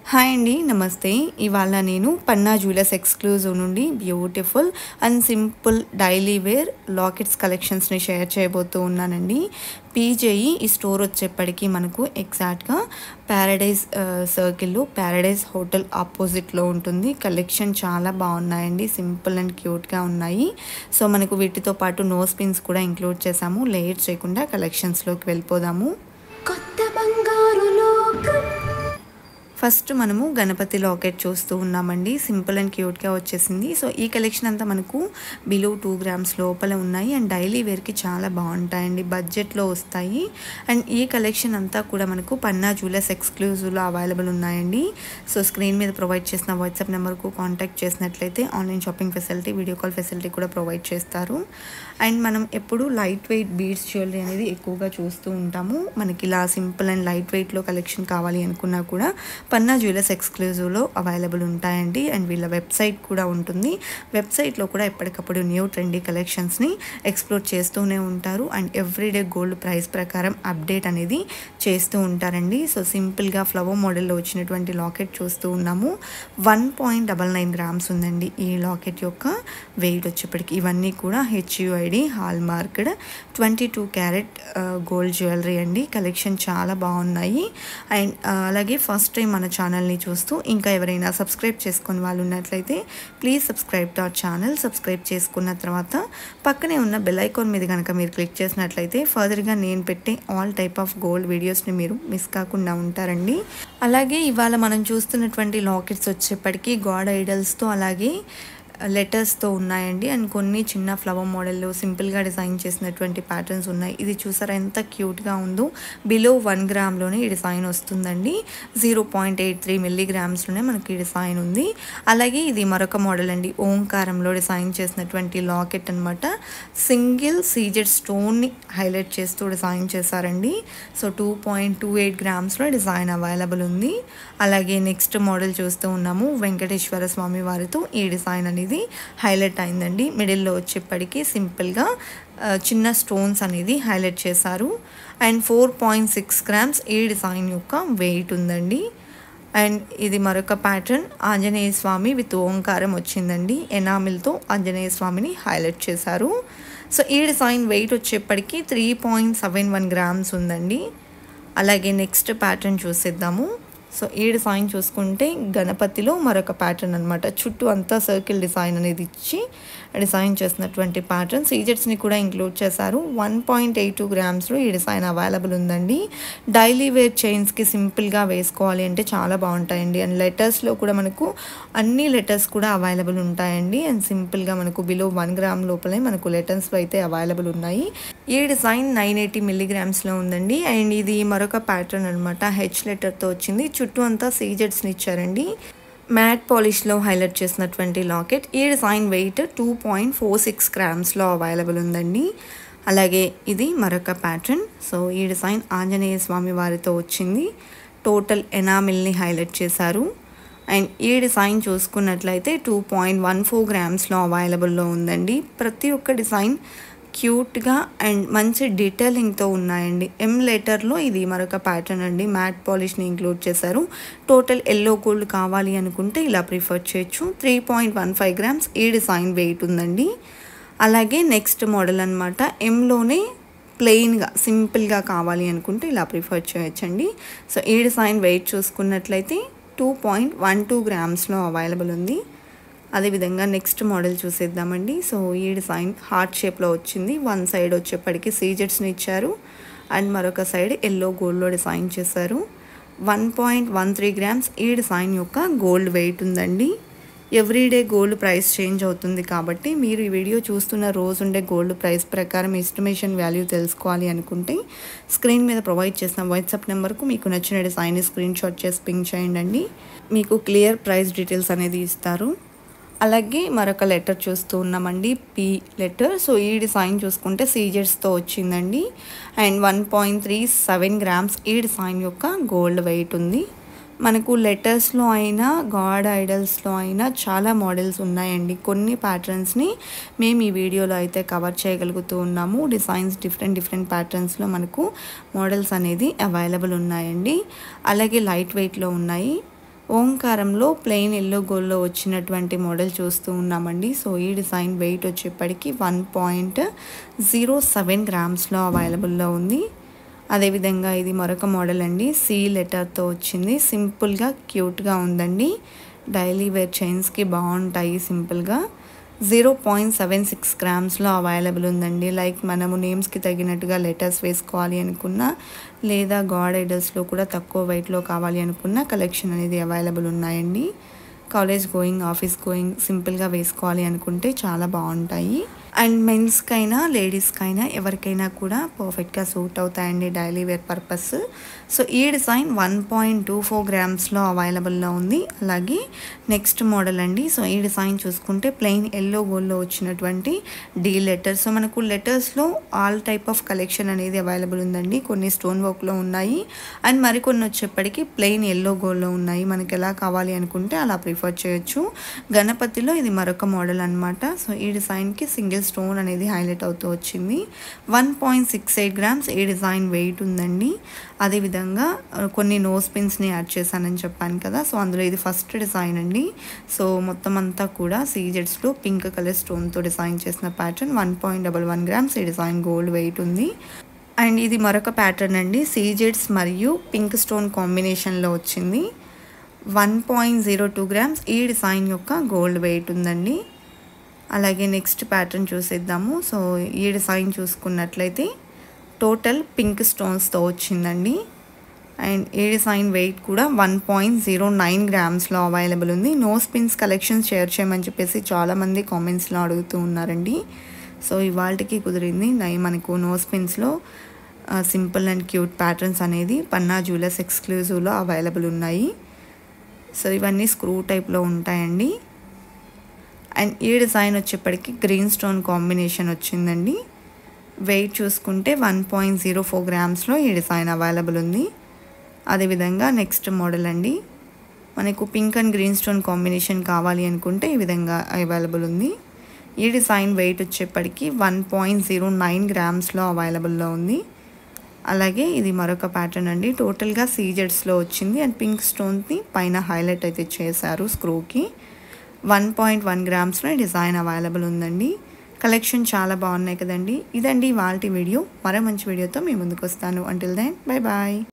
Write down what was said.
Hi అండి, నమస్తే. ఇవాళ నేను పన్నా జ్యువెలర్స్ ఎక్స్క్లూజివ్ నుండి beautiful and simple daily wear lockets కలెక్షన్స్ని షేర్ చేయబోతూ ఉన్నానండి. పీజేఈ ఈ స్టోర్ వచ్చేప్పటికి మనకు ఎగ్జాక్ట్గా ప్యారడైజ్ సర్కిల్లో ప్యారడైజ్ హోటల్ ఆపోజిట్లో ఉంటుంది. కలెక్షన్ చాలా బాగున్నాయండి, సింపుల్ అండ్ క్యూట్గా ఉన్నాయి. సో మనకు వీటితో పాటు నోస్ పిన్స్ కూడా ఇంక్లూడ్ చేసాము. లేట్ చేయకుండా కలెక్షన్స్లోకి వెళ్ళిపోదాము. కొత్త బంగారు లోకం. ఫస్ట్ మనము గణపతి లాకెట్ చూస్తూ ఉన్నామండి. సింపుల్ అండ్ క్యూట్గా వచ్చేసింది. సో ఈ కలెక్షన్ అంతా మనకు బిలో 2 grams లోపల ఉన్నాయి అండ్ డైలీ వేర్కి చాలా బాగుంటాయండి, బడ్జెట్లో వస్తాయి. అండ్ ఈ కలెక్షన్ అంతా కూడా మనకు పన్నా జ్యువెలర్స్ ఎక్స్క్లూజివ్లో అవైలబుల్ ఉన్నాయండి. సో స్క్రీన్ మీద ప్రొవైడ్ చేసిన వాట్సాప్ నెంబర్కు కాంటాక్ట్ చేసినట్లయితే online shopping facility, video call facility కూడా ప్రొవైడ్ చేస్తారు. అండ్ మనం ఎప్పుడు లైట్ వెయిట్ బీడ్స్ జ్యువెలరీ అనేది ఎక్కువగా చూస్తూ ఉంటాము. మనకి ఇలా సింపుల్ అండ్ లైట్ వెయిట్లో కలెక్షన్ కావాలి అనుకున్నా కూడా పన్నా జ్యువెలర్స్ ఎక్స్క్లూజివ్లో అవైలబుల్ ఉంటాయండి. అండ్ వీళ్ళ వెబ్సైట్ కూడా ఉంటుంది. వెబ్సైట్లో కూడా ఎప్పటికప్పుడు న్యూ ట్రెండీ కలెక్షన్స్ని ఎక్స్ప్లోర్ చేస్తూనే ఉంటారు. అండ్ ఎవ్రీడే గోల్డ్ ప్రైస్ ప్రకారం అప్డేట్ అనేది చేస్తూ ఉంటారండి. సో సింపుల్గా ఫ్లవర్ మోడల్లో వచ్చినటువంటి లాకెట్ చూస్తూ ఉన్నాము. 1.99 grams ఉందండి ఈ లాకెట్ యొక్క వెయిట్ వచ్చేప్పటికి. ఇవన్నీ కూడా HUID hall marked 22 carat gold jewellery అండి. కలెక్షన్ చాలా బాగున్నాయి. అండ్ అలాగే ఫస్ట్ టైం మన ఛానల్ని చూస్తూ ఇంకా ఎవరైనా సబ్స్క్రైబ్ చేసుకుని వాళ్ళు ఉన్నట్లయితే please subscribe to our channel. Subscribe చేసుకున్న తర్వాత పక్కనే ఉన్న బెల్ ఐకాన్ మీద కనుక మీరు క్లిక్ చేసినట్లయితే ఫర్దర్గా నేను పెట్టే ఆల్ టైప్ ఆఫ్ గోల్డ్ వీడియోస్ని మీరు మిస్ కాకుండా ఉంటారండి. అలాగే ఇవాళ మనం చూస్తున్నటువంటి లాకెట్స్ వచ్చేప్పటికీ గాడ్ ఐడల్స్తో అలాగే లెటర్స్తో ఉన్నాయండి. అండ్ కొన్ని చిన్న ఫ్లవర్ మోడల్లో సింపుల్గా డిజైన్ చేసినటువంటి ప్యాటర్న్స్ ఉన్నాయి. ఇది చూసారా ఎంత క్యూట్గా ఉందో. బిలో 1 grams ఈ డిజైన్ వస్తుందండి. 0.83 milligramsలోనే మనకి ఈ డిజైన్ ఉంది. అలాగే ఇది మరొక మోడల్ అండి, ఓంకారంలో డిజైన్ చేసినటువంటి లాకెట్ అనమాట. సింగిల్ సీజెడ్ స్టోన్ని హైలైట్ చేస్తూ డిజైన్ చేశారండి. సో 2.28 gramsలో డిజైన్ అవైలబుల్ ఉంది. అలాగే నెక్స్ట్ మోడల్ చూస్తూ ఉన్నాము. వెంకటేశ్వర స్వామి వారితో ఈ డిజైన్ అనేది హైలైట్ అయిందండి. మిడిల్లో వచ్చేప్పటికి సింపుల్గా చిన్న స్టోన్స్ అనేది హైలైట్ చేశారు. అండ్ 4.6 grams ఈ డిజైన్ యొక్క వెయిట్ ఉందండి. అండ్ ఇది మరొక ప్యాటర్న్, ఆంజనేయ స్వామి విత్ ఓంకారం వచ్చిందండి. ఎనామిల్తో ఆంజనేయ స్వామిని హైలైట్ చేశారు. సో ఈ డిజైన్ వెయిట్ వచ్చేప్పటికి 3.71 grams ఉందండి. అలాగే నెక్స్ట్ ప్యాటర్న్ చూసేద్దాము. సో ఈ డిజైన్ చూసుకుంటే గణపతిలో మరొక ప్యాటర్న్ అనమాట. చుట్టూ అంతా సర్కిల్ డిజైన్ అనేది ఇచ్చి డిజైన్ చేసినటువంటి ప్యాటర్న్. సీజెట్స్ని కూడా ఇంక్లూడ్ చేశారు. 1.82 gramsలో ఈ డిజైన్ అవైలబుల్ ఉందండి. డైలీ వేర్ చైన్స్కి సింపుల్గా వేసుకోవాలి అంటే చాలా బాగుంటాయండి. అండ్ లెటర్స్లో కూడా మనకు అన్ని లెటర్స్ కూడా అవైలబుల్ ఉంటాయండి. అండ్ సింపుల్గా మనకు బిలో 1 gram లోపలే మనకు లెటర్స్ అయితే అవైలబుల్ ఉన్నాయి. ఈ డిజైన్ 980 milligramsలో ఉందండి. అండ్ ఇది మరొక ప్యాటర్న్ అనమాట, హెచ్ లెటర్తో వచ్చింది. చుట్టూ అంతా సీజెట్స్ని ఇచ్చారండి. మ్యాట్ పాలిష్లో హైలైట్ చేసినటువంటి లాకెట్. ఈ డిజైన్ వెయిట్ 2.46 gramsలో అవైలబుల్ ఉందండి. అలాగే ఇది మరొక ప్యాటర్న్. సో ఈ డిజైన్ ఆంజనేయ స్వామి వారితో వచ్చింది. టోటల్ ఎనామిల్ని హైలైట్ చేశారు. అండ్ ఈ డిజైన్ చూసుకున్నట్లయితే 2.14 gramsలో అవైలబుల్లో ఉందండి. ప్రతి ఒక్క డిజైన్ క్యూట్గా అండ్ మంచి డీటెయిలింగ్తో ఉన్నాయండి. ఎం లెటర్లో ఇది మరొక ప్యాటర్న్ అండి, మ్యాట్ పాలిష్ని ఇంక్లూడ్ చేశారు. టోటల్ ఎల్లో గోల్డ్ కావాలి అనుకుంటే ఇలా ప్రిఫర్ చేయొచ్చు. 3.15 grams ఈ డిజైన్ వెయిట్ ఉందండి. అలాగే నెక్స్ట్ మోడల్ అనమాట, ఎంలోనే ప్లెయిన్గా సింపుల్గా కావాలి అనుకుంటే ఇలా ప్రిఫర్ చేయొచ్చండి. సో ఈ డిజైన్ వెయిట్ చూసుకున్నట్లయితే 2.12 gramsలో అవైలబుల్ ఉంది. అదేవిధంగా నెక్స్ట్ మోడల్ చూసేద్దామండి. సో ఈ డిజైన్ హార్ట్ షేప్లో వచ్చింది. వన్ సైడ్ వచ్చేప్పటికి సీజెట్స్ని ఇచ్చారు అండ్ మరొక సైడ్ ఎల్లో గోల్డ్లో డిజైన్ చేశారు. 1.13 grams ఈ డిజైన్ యొక్క గోల్డ్ వెయిట్ ఉందండి. ఎవ్రీడే గోల్డ్ ప్రైస్ చేంజ్ అవుతుంది కాబట్టి మీరు ఈ వీడియో చూస్తున్న రోజు ఉండే గోల్డ్ ప్రైస్ ప్రకారం ఎస్టిమేషన్ వాల్యూ తెలుసుకోవాలి అనుకుంటే స్క్రీన్ మీద ప్రొవైడ్ చేసిన వాట్సాప్ నెంబర్కు మీకు నచ్చిన డిజైన్ స్క్రీన్ షాట్ చేసి పింక్ చేయండి. మీకు క్లియర్ ప్రైస్ డీటెయిల్స్ అనేది ఇస్తారు. అలాగే మరొక లెటర్ చూస్తూ ఉన్నామండి, పి లెటర్. సో ఈ డిజైన్ చూసుకుంటే సీజెట్స్తో వచ్చిందండి. అండ్ 1.37 grams ఈ డిజైన్ యొక్క గోల్డ్ వెయిట్ ఉంది. మనకు లెటర్స్లో అయినా గాడ్ ఐడల్స్లో అయినా చాలా మోడల్స్ ఉన్నాయండి. కొన్ని ప్యాటర్న్స్ని మేము ఈ వీడియోలో అయితే కవర్ చేయగలుగుతూ ఉన్నాము. డిజైన్స్ డిఫరెంట్ ప్యాటర్న్స్లో మనకు మోడల్స్ అనేది అవైలబుల్ ఉన్నాయండి. అలాగే లైట్ వెయిట్లో ఉన్నాయి. ఓంకారంలో ప్లెయిన్ ఎల్లో గోల్డ్లో వచ్చినటువంటి మోడల్ చూస్తూ ఉన్నామండి. సో ఈ డిజైన్ వెయిట్ వచ్చేప్పటికి 1.07 గ్రామ్స్లో అవైలబుల్లో ఉంది. అదేవిధంగా ఇది మరొక మోడల్ అండి. సి లెటర్తో వచ్చింది. సింపుల్గా క్యూట్గా ఉందండి. డైలీ వేర్ చైన్స్కి బాగుంటాయి సింపుల్గా. 0.76 గ్రామ్స్లో అవైలబుల్ ఉందండి. లైక్ మనము నేమ్స్కి తగినట్టుగా లెటర్స్ వేసుకోవాలి అనుకున్నా, లేదా గాడ్ ఐడల్స్లో కూడా తక్కువ వెయిట్లో కావాలి అనుకున్న కలెక్షన్ అనేది అవైలబుల్ ఉన్నాయండి. కాలేజ్ గోయింగ్, ఆఫీస్ గోయింగ్ సింపుల్గా వేసుకోవాలి అనుకుంటే చాలా బాగుంటాయి. అండ్ మెన్స్కైనా లేడీస్కైనా ఎవరికైనా కూడా పర్ఫెక్ట్గా సూట్ అవుతాయండి డైలీ వేర్ పర్పస్. సో ఈ డిజైన్ 1.24 గ్రామ్స్లో అవైలబుల్లో ఉంది. అలాగే నెక్స్ట్ మోడల్ అండి. సో ఈ డిజైన్ చూసుకుంటే ప్లెయిన్ ఎల్లో గోల్డ్లో వచ్చినటువంటి డీ లెటర్స్. సో మనకు లెటర్స్లో ఆల్ టైప్ ఆఫ్ కలెక్షన్ అనేది అవైలబుల్ ఉందండి. కొన్ని స్టోన్ వర్క్లో ఉన్నాయి అండ్ మరికొన్ని వచ్చేప్పటికి ప్లెయిన్ ఎల్లో గోల్డ్లో ఉన్నాయి. మనకి ఎలా కావాలి అనుకుంటే అలా ప్రిఫర్ చేయొచ్చు. గణపతిలో ఇది మరొక మోడల్ అనమాట. సో ఈ డిజైన్కి సింగిల్ స్టోన్ అనేది హైలైట్ అవుతూ వచ్చింది. 1.68 గ్రామ్స్ ఈ డిజైన్ వెయిట్ ఉందండి. అదేవిధంగా కొన్ని నోస్ పిన్స్ని యాడ్ చేశానని చెప్పాను కదా. సో అందులో ఇది ఫస్ట్ డిజైన్ అండి. సో మొత్తం అంతా కూడా సీజెడ్స్లో పింక్ కలర్ స్టోన్తో డిజైన్ చేసిన ప్యాటర్న్. 1.11 గ్రామ్స్ ఈ డిజైన్ గోల్డ్ వెయిట్ ఉంది. అండ్ ఇది మరొక ప్యాటర్న్ అండి. సీజెడ్స్ మరియు పింక్ స్టోన్ కాంబినేషన్లో వచ్చింది. 1.02 గ్రామ్స్ ఈ డిజైన్ యొక్క గోల్డ్ వెయిట్ ఉందండి. అలాగే నెక్స్ట్ ప్యాటర్న్ చూసేద్దాము. సో ఈ డిజైన్ చూసుకున్నట్లయితే టోటల్ పింక్ స్టోన్స్తో వచ్చిందండి. అండ్ ఈ డిజైన్ వెయిట్ కూడా 1.09 గ్రామ్స్లో అవైలబుల్ ఉంది. నోస్ పిన్స్ కలెక్షన్స్ షేర్ చేయమని చెప్పేసి చాలామంది కామెంట్స్లో అడుగుతూ ఉన్నారండి. సో ఇవాళకి కుదిరింది. మనకు నోస్ పిన్స్లో సింపుల్ అండ్ క్యూట్ ప్యాటర్న్స్ అనేది పన్నా జ్యువెలర్స్ ఎక్స్క్లూజివ్లో అవైలబుల్ ఉన్నాయి. సో ఇవన్నీ స్క్రూ టైప్లో ఉంటాయండి. అండ్ ఈ డిజైన్ వచ్చేప్పటికి గ్రీన్ స్టోన్ కాంబినేషన్ వచ్చిందండి. వెయిట్ చూసుకుంటే 1.04 గ్రామ్స్లో ఈ డిజైన్ అవైలబుల్ ఉంది. అదేవిధంగా నెక్స్ట్ మోడల్ అండి. మనకు pink and green stone combination కావాలి అనుకుంటే ఈ విధంగా అవైలబుల్ ఉంది. ఈ డిజైన్ వెయిట్ వచ్చేప్పటికి 1.09 గ్రామ్స్లో అవైలబుల్లో ఉంది. అలాగే ఇది మరొక ప్యాటర్న్ అండి. టోటల్గా సీజెడ్స్లో వచ్చింది అండ్ పింక్ స్టోన్ని పైన హైలైట్ అయితే చేశారు స్క్రూకి. 1.1 గ్రామ్స్లో డిజైన్ అవైలబుల్ ఉందండి. కలెక్షన్ చాలా బాగున్నాయి కదండి. ఇదండి ఇవాల్టి వీడియో. మరో మంచి వీడియోతో మీ ముందుకు వస్తాను. Until then bye bye.